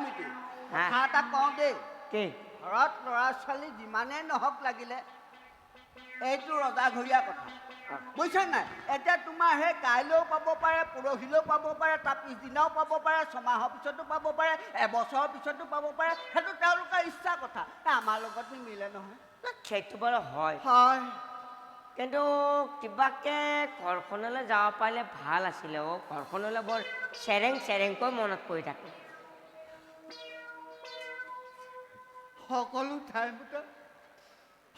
মিটি কথা এটা কওঁ দেই কি ঘৰত ল'ৰা ছোৱালী যিমানেই নহওক লাগিলে এইটো ৰজাঘৰীয়া কথা বুজিছা নাই এতিয়া তোমাৰ সেই কাইলৈও পাব পাৰে পৰহিলৈও পাব পাৰে তাৰ পিছদিনাও পাব পাৰে ছমাহৰ পিছতো পাব পাৰে এবছৰৰ পিছতো পাব পাৰে সেইটো তেওঁলোকৰ ইচ্ছা কথা আমাৰ লগত নিমিলে নহয় সেইটো বাৰু হয় হয় কিন্তু কিবাকে ঘৰখনলৈ যাব পাৰিলে ভাল আছিলে ঘৰখনলৈ বৰ চেৰেংকৈ মনত পৰি থাকে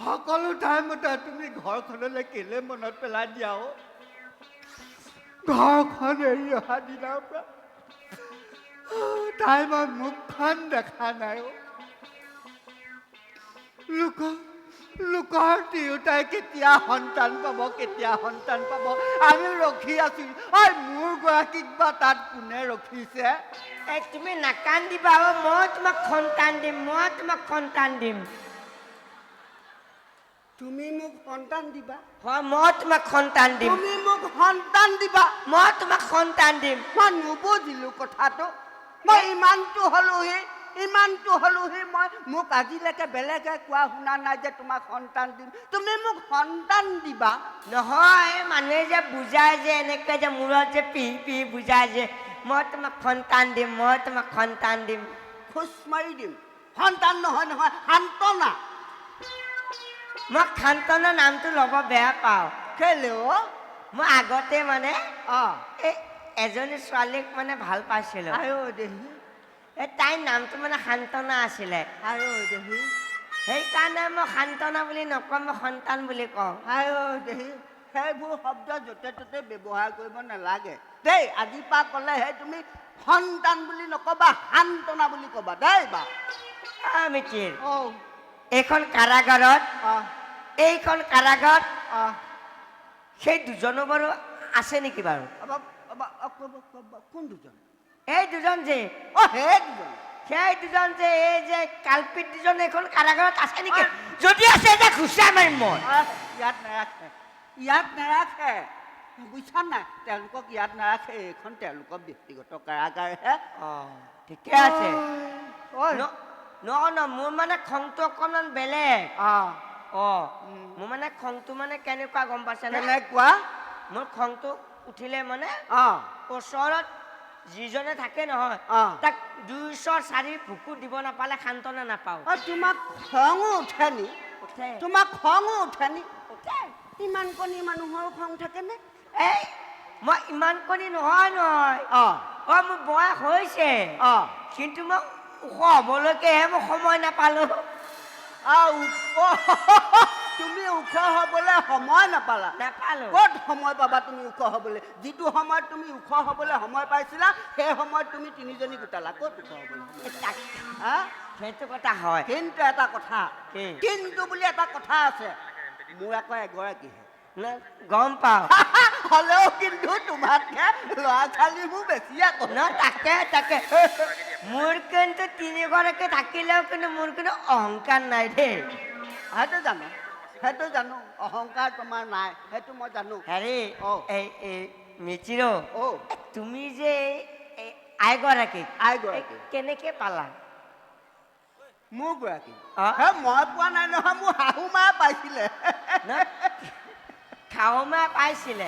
সকলো টাইমতে তুমি ঘৰখনলৈ কেলে মনত পেলাই দিয়া ঘৰখন এৰি অহা দিনাৰ পৰা তাই মই মুখখন দেখা নাই লোকৰ তিৰোতাই কেতিয়া সন্তান পাব আমি ৰখি আছো মোৰ গৰাকীক বা তাত কোনে ৰখিছে তুমি নাকান্দিবা মই তোমাক সন্তান দিম তুমি মোক সন্তান দিবা হয় মই তোমাক সন্তান দিম তুমি মোক সন্তান দিবা মই তোমাক সন্তান দিম মই নুবুজিলো কথাটো মই ইমানটো হলোহি মই মোক আজিলৈকে বেলেগে কোৱা শুনা নাই যে তোমাক সন্তান দিম তুমি মোক সন্তান দিবা নহয় মানুহে যে বুজাই যে এনেকে যে মূৰত যে পিহি বুজাই যে মই তোমাক সন্তান দিম খোজ মাৰি দিম সন্তান নহয় সান্তনা মই সান্তনা নামটো ল'ব বেয়া পাওঁ কেলে মই আগতে মানে এজনী ছোৱালীক মানে ভাল পাইছিলো তাইৰ নামটো মানে সান্তনা আছিলে সেইকাৰণে মই সান্তনা বুলি নকওঁ মই সন্তান বুলি কওঁ সেইবোৰ শব্দ য'তে ত'তে ব্যৱহাৰ কৰিব নালাগে দেই আজিৰ পৰা ক'লেহে তুমি সন্তান বুলি নকবা সান্তনা বুলি ক'বা দেই বা মিতিৰ এইখন কাৰাগাৰত সেই দুজনো বাৰু আছে নেকি বাৰু কোন দুজন এই দুজন যে সেই দুজন যে এই যে কালপিত দুজন এইখন কাৰাগাৰত আছে নেকি যদি আছে যে খুচা মাৰিম মই ইয়াত নাৰাখে বুজিছা নাই তেওঁলোকক ইয়াত নাৰাখে এইখন তেওঁলোকৰ ব্যক্তিগত কাৰাগাৰহে ঠিকে আছে মোৰ মানে খংটো অকণমান বেলেগ মোৰ মানে খংটো মানে কেনেকুৱা গম পাইছে কেনেকুৱা মোৰ খংটো উঠিলে মানে ওচৰত যিজনে থাকে নহয় তাক 204 ভুকু দিব নাপালে সান্তনা নাপাওঁ তোমাক খঙো উঠে নি ইমান কণী মানুহৰ খং থাকেনে এই মই ইমান কণী নহয় মোৰ বয়স হৈছে কিন্তু মই ওখ হ'বলৈকেহে মই সময় নাপালো তুমি ওখ হবলৈ সময় নাপালো ক'ত সময় পাবা তুমি ওখ হবলৈ যিটো সময়ত তুমি ওখ হবলৈ সময় পাইছিলা সেই সময়ত তুমি তিনিজনী গোটালা ক'ত ওখ হবলৈ সেইটো কথা হয় কিন্তু এটা কথা কিন্তু বুলি এটা কথা আছে মোৰ আকৌ এগৰাকীহে গম পাওঁ হ'লেও কিন্তু তোমাতকে ল'ৰা ছোৱালীবোৰ বেছি আকৌ তাকে মোৰ কিন্তু 3গৰাকী থাকিলেও কিন্তু মোৰ কিন্তু অহংকাৰ নাই দেই সেইটো জানো অহংকাৰ তোমাৰ নাই সেইটো মই জানো হেৰি মিচিৰ তুমি যে আইগৰাকী কেনেকে পালা মোৰ গৰাকী মই পোৱা নাই নহয় মোৰ শাহু মায়ে পাইছিলে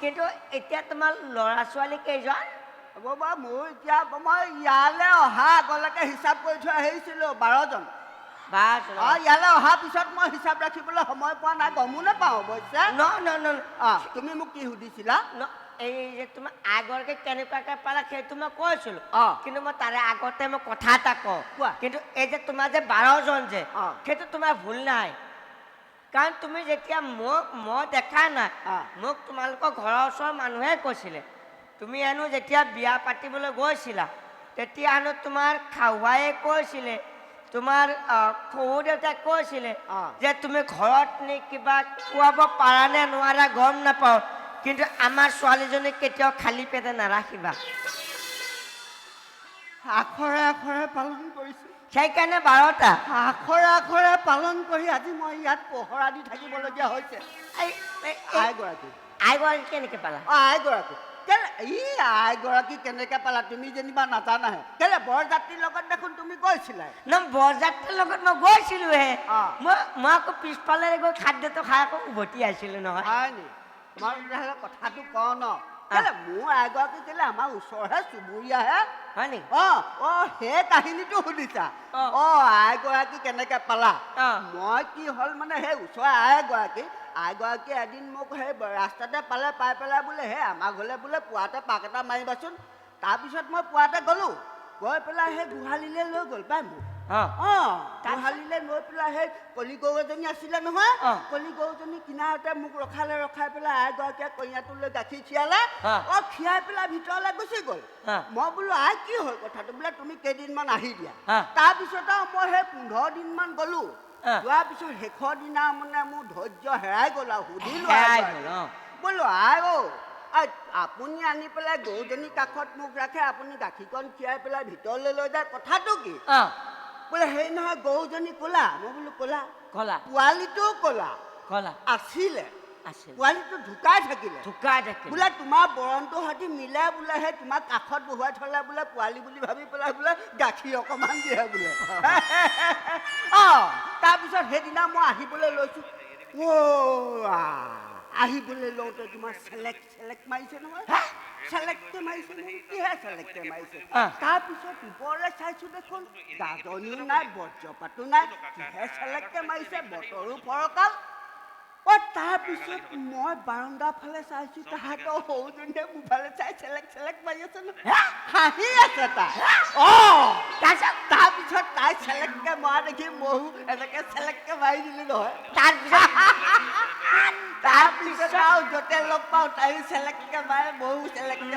কিন্তু এতিয়া তোমাৰ ল'ৰা ছোৱালী কেইজন মোৰ এতিয়া মই ইয়ালৈ অহা আগলৈকে হিচাপ কৰি থৈ আহিছিলো 12জন ইয়ালৈ অহাৰ পিছত মই হিচাপ ৰাখিবলৈ সময় পোৱা নাই গমো নাপাওঁ অৱশ্যে তুমি মোক কি সুধিছিলা এই যে তোমাৰ আগৰকে কেনেকুৱাকে পালা সেইটো মই কৈছিলো কিন্তু মই তাৰে আগতে মই কথা এটা কওঁ কিন্তু এই যে তোমাৰ যে 12জন যে সেইটো তোমাৰ ভুল নাই কাৰণ তুমি যেতিয়া মই দেখা নাই মোক তোমালোকৰ ঘৰৰ ওচৰৰ মানুহে কৈছিলে তুমি হেনো যেতিয়া বিয়া পাতিবলৈ গৈছিলা তেতিয়া হেনো তোমাৰ খাওৱায়ে কৈছিলে তোমাৰ শহুৰ দেউতাই কৈছিলে যে তুমি ঘৰত নি কিবা খুৱাব পাৰা নে নোৱাৰা গম নাপাওঁ কিন্তু আমাৰ ছোৱালীজনীক কেতিয়াও খালী পেটে নাৰাখিবা আখৰে আখৰে পালন কৰিছো সেইকাৰণে 12টা আখৰে আখৰে পালন কৰি আজি মই ইয়াত পহৰা দি থাকিবলগীয়া হৈছে আইগৰাকী কেনেকে পালা আইগৰাকী ই আইগৰাকী কেনেকে পালা তুমি যেনিবা নাজানাহে কেলে বৰযাত্ৰীৰ লগত দেখোন তুমি গৈছিলা ন বৰযাত্ৰীৰ লগত মই গৈছিলোহে অ। মই আকৌ পিছফালে গৈ খাদ্যটো খাই আকৌ উভতি আহিছিলো নহয় হয় নি মই তেতিয়াহ'লে কথাটো কওঁ ন কেলে মোৰ আইগৰাকী কেলে আমাৰ ওচৰহে চুবুৰীয়াহে হয় নেকি সেই কাহিনীটো শুনিছা অ। আইগৰাকী কেনেকে পালা অ। মই কি হ'ল মানে সেই ওচৰৰ আইগৰাকী এদিন মোক সেই ৰাস্তাতে পালে পাই পেলাই বোলে সেই আমাৰ ঘৰলৈ বোলে পুৱাতে পাক এটা মাৰিবাচোন তাৰপিছত মই পুৱাতে গ'লোঁ গৈ পেলাই সেই গোহালিলৈ লৈ গ'ল পাই মোক গোহালিলৈ লৈ পেলাই সেই কলি গৰু এজনী আছিলে নহয় কলি গৰুজনী কিনাৰতে মোক ৰখাই পেলাই আইগৰাকীয়ে কইনাটো লৈ গাখীৰ খীৰালে খীৰাই পেলাই ভিতৰলৈ গুচি গ'ল মই বোলো আই কি হ'ল কথাটো বোলে তুমি কেইদিনমান আহি দিয়া তাৰপিছত আৰু মই সেই 15 দিনমান গ'লো যোৱাৰ পিছত শেষৰ দিনা মানে মোৰ ধৈৰ্য হেৰাই গ'ল আৰু সুধিলোঁ বোলো আই আপুনি আনি পেলাই গৰুজনী কাষত মোক ৰাখে আপুনি গাখীৰকণ খীৰাই পেলাই ভিতৰলৈ লৈ যায় কথাটো কি বোলে সেই নহয় গৰুজনী ক'লা মই বোলো ক'লা পোৱালিটোও ক'লা আছিলে পোৱালিটো ঢুকাই থাকিলে বোলে তোমাৰ বৰণটোৰ সৈতে মিলে বোলে সেই তোমাক কাষত বহুৱাই থলে বোলে পোৱালি বুলি ভাবি পেলাই বোলে গাখীৰ অকণমান দিয়ে বোলে তাৰপিছত সেইদিনা মই আহিবলৈ লৈছোঁ আহিবলৈ লওঁতে তোমাৰ চেলেক্ট মাৰিছে নহয় চেলেক্টে মাৰিছে কিহে চেলেক্টে মাৰিছে তাৰপিছত ওপৰলৈ চাইছোঁ দেখোন গাজনিও নাই বজ্ৰপাতো নাই কিহে চেলেক্টে মাৰিছে বতৰো ফৰকাল তাৰপিছত মই বাৰাণ্ডাৰ ফালে চাইছোঁ তাহাঁতৰ সৰুজনীয়ে মোবাইলে চাই চেলেক্ট মাৰি আছে নহয় হাঁহি আছে তাই তাৰপিছত তাই চেলেক্টকে মৰা দেখি ময়ো এনেকে চেলেক্টকে মাৰি দিলোঁ নহয় তাৰপিছত আৰু য'তে লগ পাওঁ তাই চেলেক্টকে মাৰে ময়ো চেলেক্টকে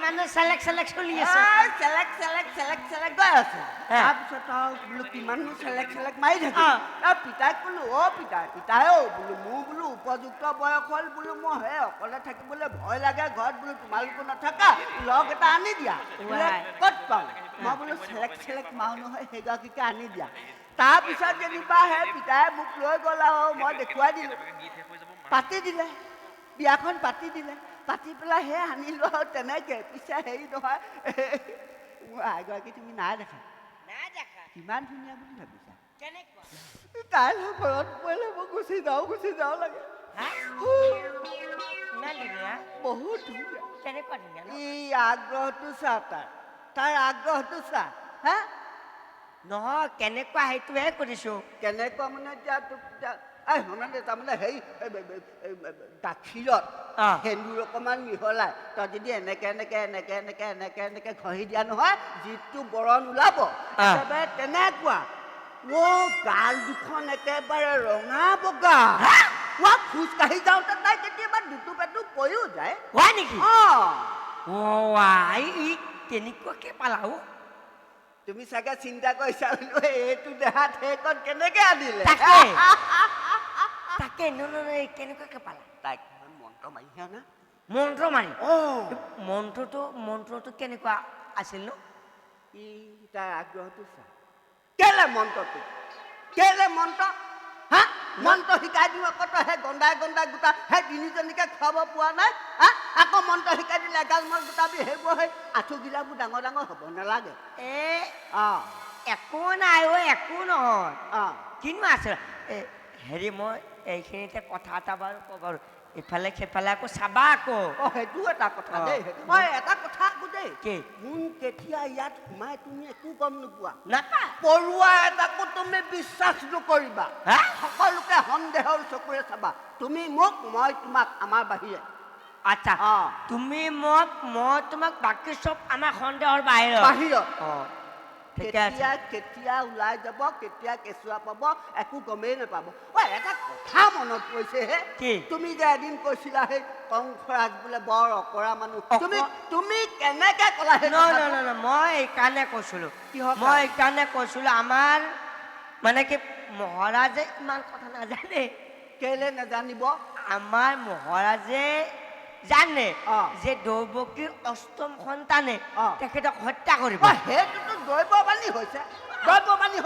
মানে চেলেক্ট চলি আছে চেলেক্ট গৈ আছে তাৰপিছত আৰু বোলো কিমাননো চেলেক্ট মাৰি থাকি পিতাইক বোলো পিতাই বোলো মোৰ বোলো উপযুক্ত বয়স হ'ল বোলো মই সেই অকলে থাকিবলৈ ভয় লাগে ঘৰত বোলো তোমালোকো নাথাকা লগ এটা আনি দিয়া বোলে ক'ত পাওঁ মই বোলো চেলেক্ট মাৰো নহয় সেইগৰাকীকে আনি দিয়া তাৰপিছত যেনিবা সেই পিতাই মোক লৈ গ'ল আৰু মই দেখুৱাই দিলোঁ পাতি দিলে বিয়াখন পাতি দিলে পাতি পেলাই সেই আনিলোঁ আৰু তেনেকৈ পিছে হেৰি নহয় মোৰ আইগৰাকী তুমি নাই দেখা কিমান ধুনীয়া বুলি ভাবিছা তাইলৈ ঘৰত পৰিলে মই গুচি যাওঁ লাগে বহুত ধুনীয়া এই আগ্ৰহটো চা তাৰ আগ্ৰহটো চা হা নহয় কেনেকুৱা সেইটোহে কৰিছোঁ কেনেকুৱা মানে তাৰমানে হেৰি গাখীৰত সেন্দুৰ অকণমান মিহলাই তই যদি এনেকে ঘঁহি দিয়া নহয় যিটো বৰণ ওলাব একেবাৰে তেনেকুৱা গাল দুখন একেবাৰে ৰঙা বগা খোজকাঢ়ি যাওঁতে তাই কেতিয়াবা দুটু পৰিও যায় হয় নেকি কেনেকুৱাকে পালা তুমি চাগে চিন্তা কৰিছা এইটো দেহাত সেইকণ কেনেকে আনিলে তাকে কেনেকুৱাকে পালা তাইক মন্ত্ৰ মাৰিহে না মন্ত্ৰ মাৰি মন্ত্ৰটো কেনেকুৱা আছিল নো তাৰ আগ্ৰহটো চা কেলে মন্ত্ৰ হা মন্ত্ৰ শিকাই দিওঁ আকৌ তই সেই গন্দাই গোটা সেই তিনিজনীকে খুৱাব পোৱা নাই আকৌ মন্ত্ৰ শিকাই দিলে এগাল মন গোটাবি সেইবোৰ সেই আঁঠুগিলাবোৰ ডাঙৰ হ'ব নালাগে একো নাই একো নহয় কিনো আছে হেৰি মই এইখিনিতে কথা এটা বাৰু ক'ব পাৰোঁ ইফালে সেইফালে আকৌ চাবা আকৌ সেইটো এটা কথা দেই এটা কথা আকৌ দেই কোন কেতিয়া ইয়াত সোমাই তুমি একো গম নোপোৱা পৰুৱা এটাকো তুমি বিশ্বাস নকৰিবা সকলোকে সন্দেহৰ চকুৰে চাবা তুমি মোক মই তোমাক আমাৰ বাহিৰে আচ্ছা তুমি মোক মই তোমাক বাকী চব আমাৰ সন্দেহৰ বাহিৰত কেতিয়া ওলাই যাব কেতিয়া কেঁচুৱা পাব একো গমেই নাপাব এটা কথা মনত পৰিছে হে তুমি যে এদিন কৈছিলা সেই কংসৰাজ বোলে বৰ অকৰা মানুহ তুমি কেনেকে ক'লা মই এইকাৰণে কৈছিলো আমাৰ মানে কি মহাৰাজে ইমান কথা নাজানে কেলে নাজানিব আমাৰ মহাৰাজে জানে যে দৈৱকীৰ অষ্টম সন্তানে তেখেতক হত্যা কৰিব সেইটোতো দৈৱবাণী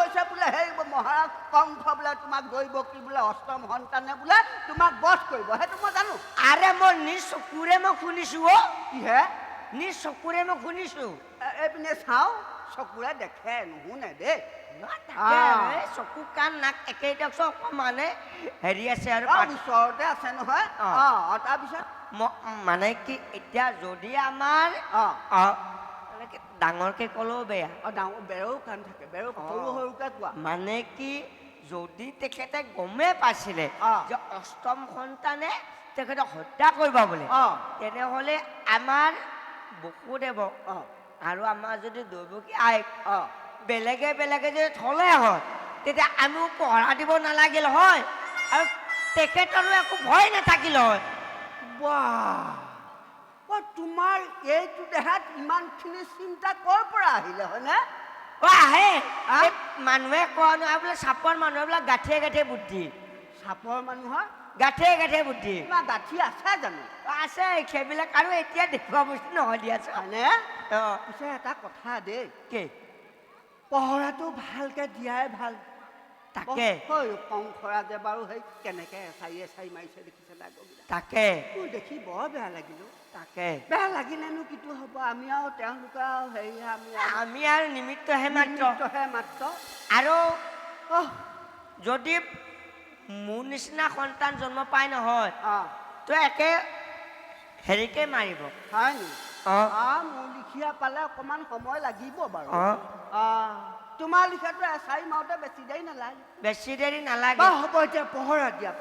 হৈছে বোলে সেই মহাৰাজ কংস বোলে তোমাক দৈৱকী বোলে অষ্টম সন্তানে বোলে তোমাক বধ কৰিব সেইটো মই জানো আৰে মই নিজ চকুৰে মই শুনিছো কিহে নিজ চকুৰে মই শুনিছো এইপিনে চাওঁ চকুৰে দেখে নুশুনে দেই চকু কাণ নাক একেই দিয়কচোন অকণমানে হেৰি আছে আৰু ওচৰতে আছে নহয় তাৰপিছত মানে কি এতিয়া যদি আমাৰ ডাঙৰকে ক'লেও বেয়া বেৰও কাণ থাকে বেৰও সৰু সৰুকে কোৱা মানে কি যদি তেখেতে গমেই পাইছিলে যে অষ্টম সন্তানে তেখেতক হত্যা কৰিব বোলে তেনেহ'লে আমাৰ বসুদেৱ আৰু আমাৰ যদি দৈৱকী আইক বেলেগে বেলেগে যদি থলে হয় তেতিয়া আমিও পহৰা দিব নালাগিল হয় আৰু তেখেতৰো একো ভয় নাথাকিল হয় তোমাৰ এইটো দেহাত ইমানখিনি চিন্তা ক'ৰ পৰা আহিলে হয়নে আহে মানুহে কোৱা নহয় বোলে চাপৰ মানুহ বিলাক গাঁঠিয়ে গাঁঠিয়ে বুদ্ধি চাপৰ মানুহৰ গাঁঠিয়ে গাঁঠিয়ে বুদ্ধি গাঁঠি আছে জানো আছে সেইবিলাক আৰু এতিয়া দেখুওৱা বস্তু নহয় দিয়াচোন হয়নে পিছে এটা কথা দেই কি পহৰাটো ভালকে দিয়াই ভাল তাকে কংসৰাজে বাৰু সেই কেনেকে এচাৰি মাৰিছে দেখিছে তাকে মোৰ দেখি বৰ বেয়া লাগিলো তাকে বেয়া লাগিলেনো কিটো হ'ব আমি আৰু তেওঁলোকে আৰু হেৰি আমি আৰু নিমিত্তহে মাত্ৰ আৰু যদি মোৰ নিচিনা সন্তান জন্ম পাই নহয় তো একে হেৰিকে মাৰিব হয় নি মোৰ লিখীয়া পালে অকণমান সময় লাগিব বাৰু তোমাৰ লিখাটো এচাৰি মাৰোতে বেছি দেৰি নালাগে হ'ব এতিয়া পহৰা দিয়া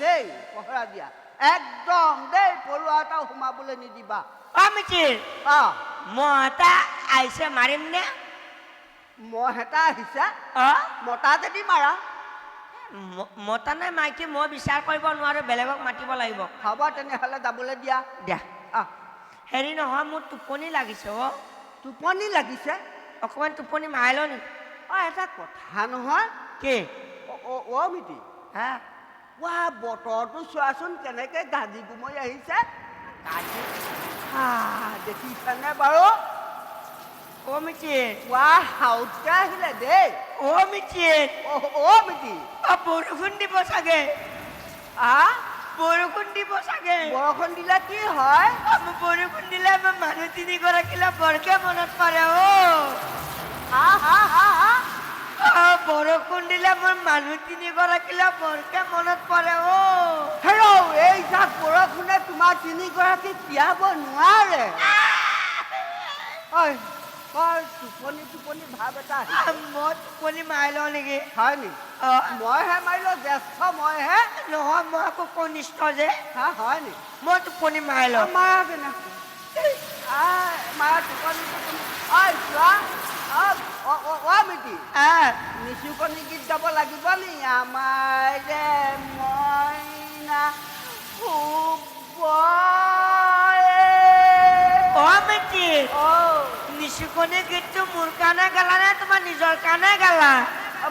দেই পহৰা দিয়া একদম দেই পৰুৱা এটাও সোমাবলৈ নিদিবা মই এটা আহিছে মাৰিম নে মহ এটা আহিছে মতা যদি মাৰা মতা নে মাইকী মই বিচাৰ কৰিব নোৱাৰো বেলেগক মাতিব লাগিব হ'ব তেনেহ'লে যাবলৈ দিয়া হেৰি নহয় মোৰ টোপনি লাগিছে টোপনি লাগিছে অকণমান টোপনি মাৰি ল নি এটা কথা নহয় কি মিতি হা বতৰটো চোৱাচোন কেনেকে গাজি গুমৰি আহিছে দেখিছানে বাৰু হাউচকে আহিলে দেই মিতি বৰষুণ দিব চাগে বৰষুণ দিলে কি হয় বৰষুণ দিলে আমাৰ মানুহ 3গৰাকীলৈ বৰকে মনত পৰে বৰষুণ দিলে মোৰ মানুহ 3গৰাকীলৈ বৰকে মনত পৰে এই যাক বৰষুণে তোমাৰ 3গৰাকীক তিয়াব নোৱাৰে টোপনি ভাৱ এটা মই টোপনি মাৰি লওঁ নেকি হয় নি মইহে মাৰিলো জ্যেষ্ঠ মইহে নহয় মই আকৌ কনিষ্ঠ যে হয় নি মই টোপনি মাৰি লওঁ মাৰা কেনে টোপনি মিতি নিচুকনি গীত গাব লাগিব নি আমাৰ যে মইনা নিচুকনি গীতটো মোৰ কাৰণে গালা নে তোমাৰ নিজৰ কাৰণে গালা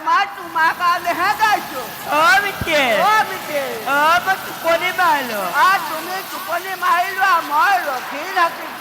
মই তোমাৰ কাৰণেহে গাইছো মই টোপনি মাৰিলো তুমি টোপনি মাৰিলোৱা মই ৰখি থাকিম